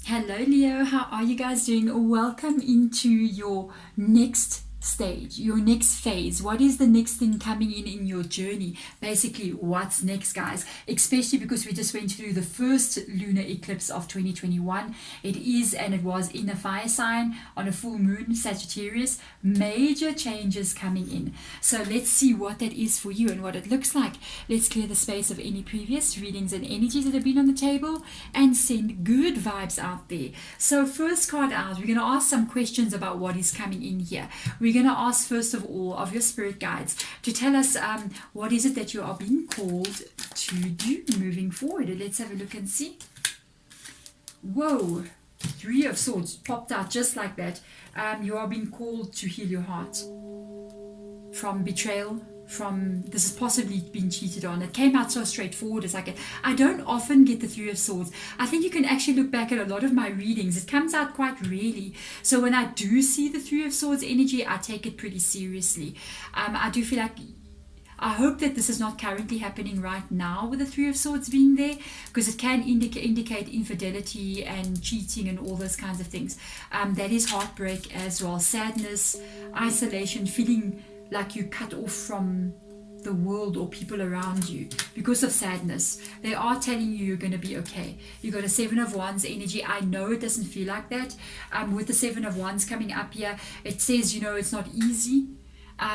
Hello Leo, how are you guys doing? Welcome into your next stage, your next phase. What is the next thing coming in your journey? Basically, what's next, guys? Especially because we just went through the first lunar eclipse of 2021. It is and it was in a fire sign on a full moon, Sagittarius. Major changes coming in. So let's see what that is for you and what it looks like. Let's clear the space of any previous readings and energies that have been on the table and send good vibes out there. So first card out, we're going to ask some questions about what is coming in here. We're going to ask first of all of your spirit guides to tell us what is it that you are being called to do moving forward. Let's have a look and see. Whoa, Three of Swords popped out just like that. You are being called to heal your heart from betrayal, from this has possibly been cheated on. It came out so straightforward. It's like I don't often get the Three of Swords. I think you can actually look back at a lot of my readings. It comes out quite rarely. So when I do see the Three of Swords energy, I take it pretty seriously. I do feel like I hope that this is not currently happening right now with the Three of Swords being there, because it can indicate infidelity and cheating and all those kinds of things. That is heartbreak as well, sadness, isolation, feeling like you cut off from the world or people around you because of sadness. They are telling you you're going to be okay. You got a Seven of Wands energy. I know it doesn't feel like that. With the Seven of Wands coming up here, it says, it's not easy.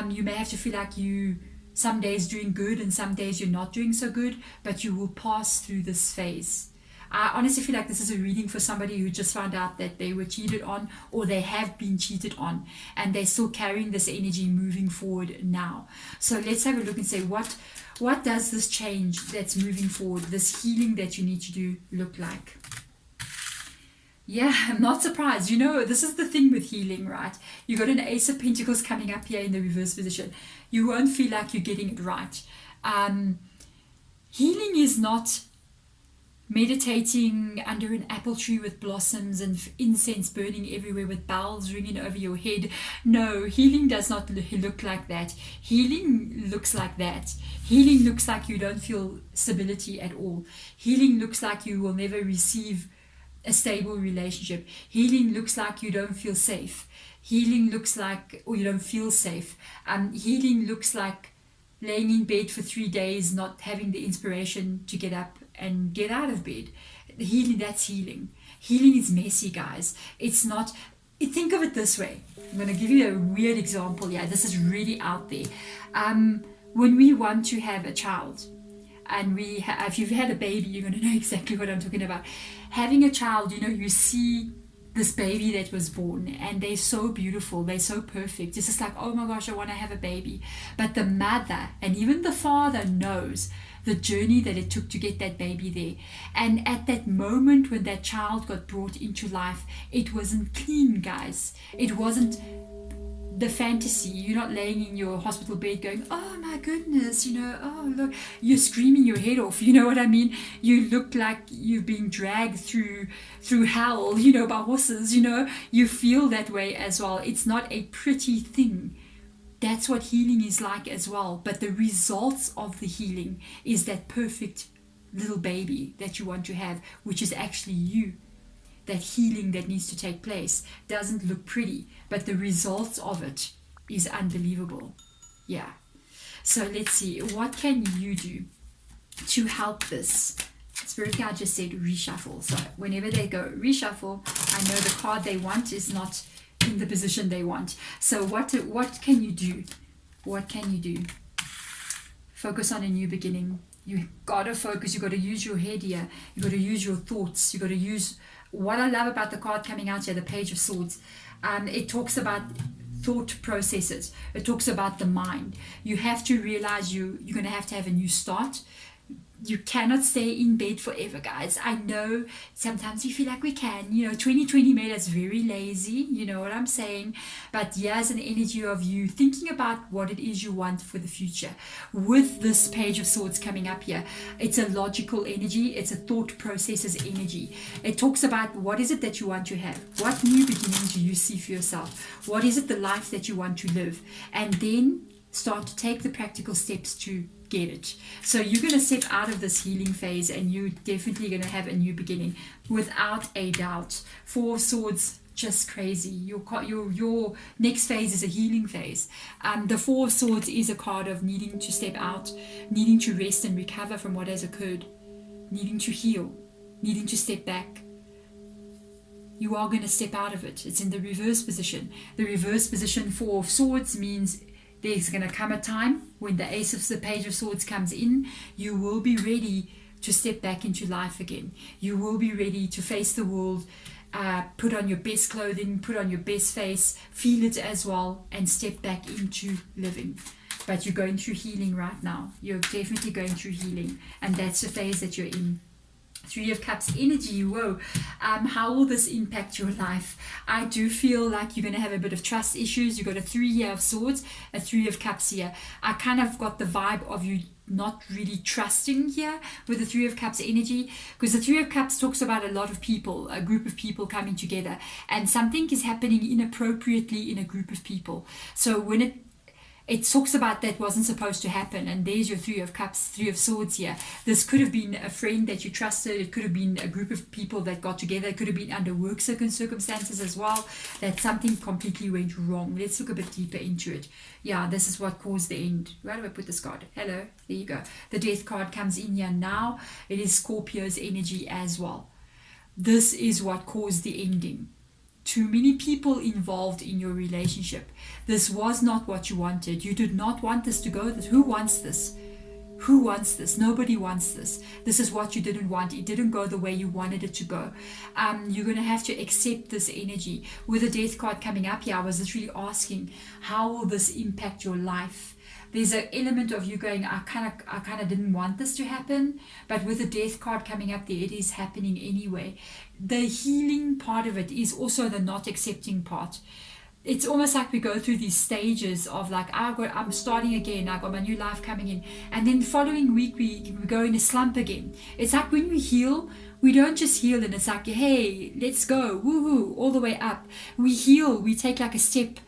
You may have to feel like you some days doing good and some days you're not doing so good, but you will pass through this phase. I honestly feel like this is a reading for somebody who just found out that they were cheated on or they have been cheated on and they're still carrying this energy moving forward now. So let's have a look and say, what does this change that's moving forward, this healing that you need to do, look like? Yeah, I'm not surprised. This is the thing with healing, right? You got an Ace of Pentacles coming up here in the reverse position. You won't feel like you're getting it right. Healing is not meditating under an apple tree with blossoms and incense burning everywhere with bells ringing over your head. No, healing does not look like that. Healing looks like that. Healing looks like you don't feel stability at all. Healing looks like you will never receive a stable relationship. Healing looks like you don't feel safe. Healing looks like, or you don't feel safe. Healing looks like laying in bed for 3 days, not having the inspiration to get up and get out of bed. Healing, that's healing. Healing is messy, guys. It's not, think of it this way. I'm going to give you a weird example. Yeah, this is really out there. When we want to have a child, and if you've had a baby, you're going to know exactly what I'm talking about. Having a child, you see this baby that was born and they're so beautiful, they're so perfect. It's just like, oh my gosh, I want to have a baby. But the mother and even the father knows the journey that it took to get that baby there. And at that moment when that child got brought into life, it wasn't clean, guys. It wasn't the fantasy. You're not laying in your hospital bed going, oh my goodness, oh look, you're screaming your head off, you know what I mean? You look like you've been dragged through hell, by horses, you feel that way as well. It's not a pretty thing. That's what healing is like as well. But the results of the healing is that perfect little baby that you want to have, which is actually you. That healing that needs to take place doesn't look pretty, but the results of it is unbelievable. Yeah. So let's see, what can you do to help this? Spirit guide just said reshuffle. So whenever they go reshuffle, I know the card they want is not in the position they want. So what can you do? What can you do? Focus on a new beginning. You gotta focus. You gotta use your head here. You gotta use your thoughts. You gotta use. What I love about the card coming out here, the Page of Swords, it talks about thought processes. It talks about the mind. You have to realize you're going to have a new start. You cannot stay in bed forever, guys. I know sometimes we feel like we can. 2020 made us very lazy. You know what I'm saying? But here's an energy of you thinking about what it is you want for the future. With this Page of Swords coming up here, it's a logical energy. It's a thought processes energy. It talks about what is it that you want to have? What new beginning do you see for yourself? What is it, the life that you want to live? And then start to take the practical steps to get it. So you're going to step out of this healing phase, and you're definitely going to have a new beginning, without a doubt. Four of Swords, just crazy. Your next phase is a healing phase. The Four of Swords is a card of needing to step out, needing to rest and recover from what has occurred, needing to heal, needing to step back. You are going to step out of it. It's in the reverse position. The reverse position, Four of Swords, means there's going to come a time when the Page of Swords comes in. You will be ready to step back into life again. You will be ready to face the world, put on your best clothing, put on your best face, feel it as well, and step back into living. But you're going through healing right now. You're definitely going through healing, and that's the phase that you're in. Three of Cups energy. Whoa. How will this impact your life? I do feel like you're going to have a bit of trust issues. You've got a 3 here of Swords, a 3 of Cups here. I kind of got the vibe of you not really trusting here with the 3 of Cups energy, because the 3 of Cups talks about a lot of people, a group of people coming together, and something is happening inappropriately in a group of people. So when it talks about that wasn't supposed to happen, and there's your 3 of Cups, 3 of Swords here. This could have been a friend that you trusted. It could have been a group of people that got together. It could have been under work circumstances as well, that something completely went wrong. Let's look a bit deeper into it. Yeah, this is what caused the end. Where do I put this card? Hello, there you go. The Death card comes in here now. It is Scorpio's energy as well. This is what caused the ending. Too many people involved in your relationship. This was not what you wanted. You did not want this to go. Who wants this? Who wants this? Nobody wants this. This is what you didn't want. It didn't go the way you wanted it to go. You're going to have to accept this energy. With the Death card coming up here, I was literally asking, how will this impact your life? There's an element of you going, I kind of didn't want this to happen, but with the Death card coming up there, it is happening anyway. The healing part of it is also the not accepting part. It's almost like we go through these stages of like, I'm starting again, I got my new life coming in, and then the following week we go in a slump again. It's like when we heal, we don't just heal and it's like, hey, let's go, woohoo, all the way up. We heal, we take like a step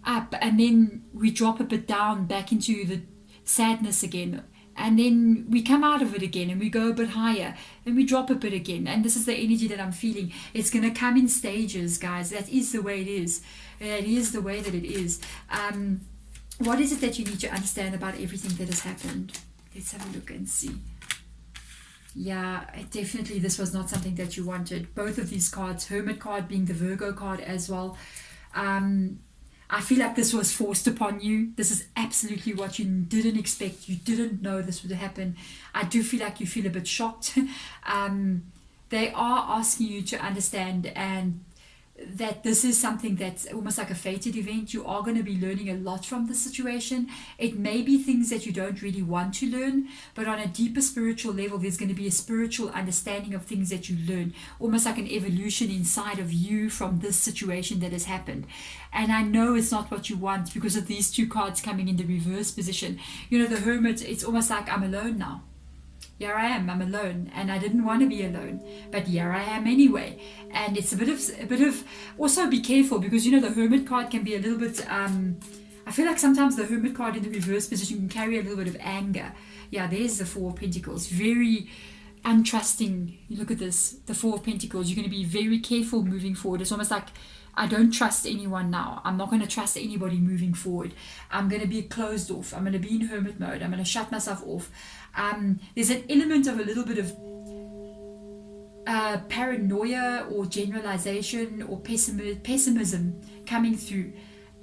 up, and then we drop a bit down back into the sadness again, and then we come out of it again and we go a bit higher and we drop a bit again. And this is the energy that I'm feeling. It's going to come in stages, guys. That is the way it is. It is the way that it is. What is it that you need to understand about everything that has happened? Let's have a look and see. Yeah, definitely this was not something that you wanted. Both of these cards, Hermit card being the Virgo card as well. I feel like this was forced upon you. This is absolutely what you didn't expect. You didn't know this would happen. I do feel like you feel a bit shocked. They are asking you to understand and that this is something that's almost like a fated event. You are going to be learning a lot from the situation. It may be things that you don't really want to learn, but on a deeper spiritual level, there's going to be a spiritual understanding of things that you learn, almost like an evolution inside of you from this situation that has happened. And I know it's not what you want because of these two cards coming in the reverse position. You know, the Hermit, it's almost like I'm alone now. Here I am, I'm alone, and I didn't want to be alone, but here I am anyway. And it's a bit of also be careful, because you know the Hermit card can be a little bit I feel like sometimes the Hermit card in the reverse position can carry a little bit of anger. Yeah, there's the Four of Pentacles, very untrusting. You look at this, the Four of Pentacles. You're going to be very careful moving forward. It's almost like, I don't trust anyone now. I'm not going to trust anybody moving forward. I'm going to be closed off. I'm going to be in hermit mode. I'm going to shut myself off. There's an element of a little bit of paranoia or generalization or pessimism coming through.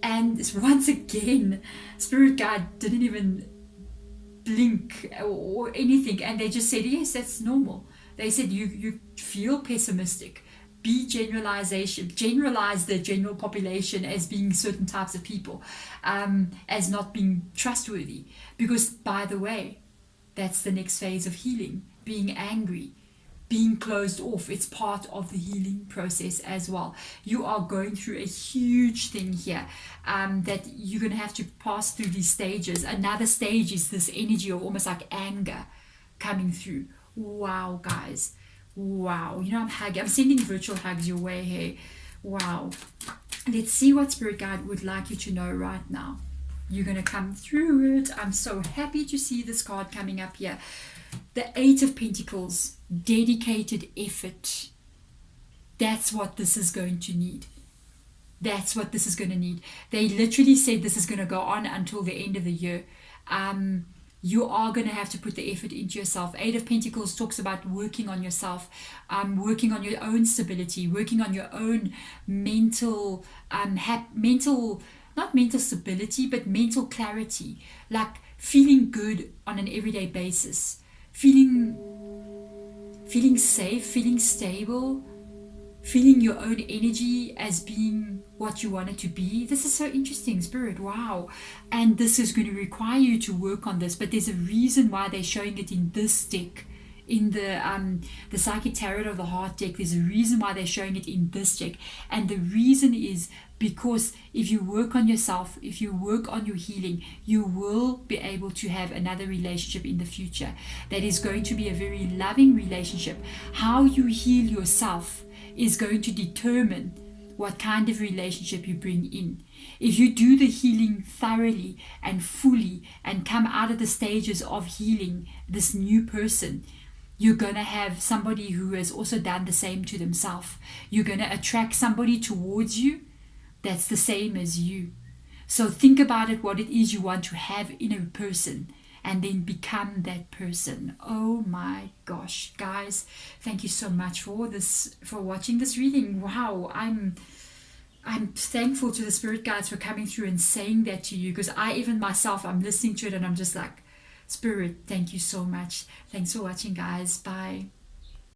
And once again, Spirit Guide didn't even blink or anything. And they just said, yes, that's normal. They said, you feel pessimistic. Generalize the general population as being certain types of people, as not being trustworthy. Because, by the way, that's the next phase of healing. Being angry, being closed off. It's part of the healing process as well. You are going through a huge thing here, that you're going to have to pass through these stages. Another stage is this energy of almost like anger coming through. Wow, guys. Wow, you know, I'm sending virtual hugs your way here. Wow. Let's see what Spirit Guide would like you to know right now. You're going to come through it. I'm so happy to see this card coming up here. The 8 of Pentacles, dedicated effort. That's what this is going to need. That's what this is going to need. They literally said this is going to go on until the end of the year. You are going to have to put the effort into yourself. 8 of Pentacles talks about working on yourself, working on your own stability, working on your own mental, not mental stability, but mental clarity, like feeling good on an everyday basis, feeling safe, feeling stable, feeling your own energy as being what you want it to be. This is so interesting, Spirit. Wow. And this is going to require you to work on this, but there's a reason why they're showing it in this deck. In the Psychic Tarot of the Heart deck, there's a reason why they're showing it in this deck. And the reason is because if you work on yourself, if you work on your healing, you will be able to have another relationship in the future that is going to be a very loving relationship. How you heal yourself is going to determine what kind of relationship you bring in. If you do the healing thoroughly and fully and come out of the stages of healing this new person, you're going to have somebody who has also done the same to themselves. You're going to attract somebody towards you that's the same as you. So think about it, what it is you want to have in a person, and then become that person. Oh my gosh, guys, thank you so much for watching this reading. Wow, I'm thankful to the spirit guides for coming through and saying that to you, because I even myself, I'm listening to it and I'm just like, Spirit, thank you so much. Thanks for watching, guys. Bye.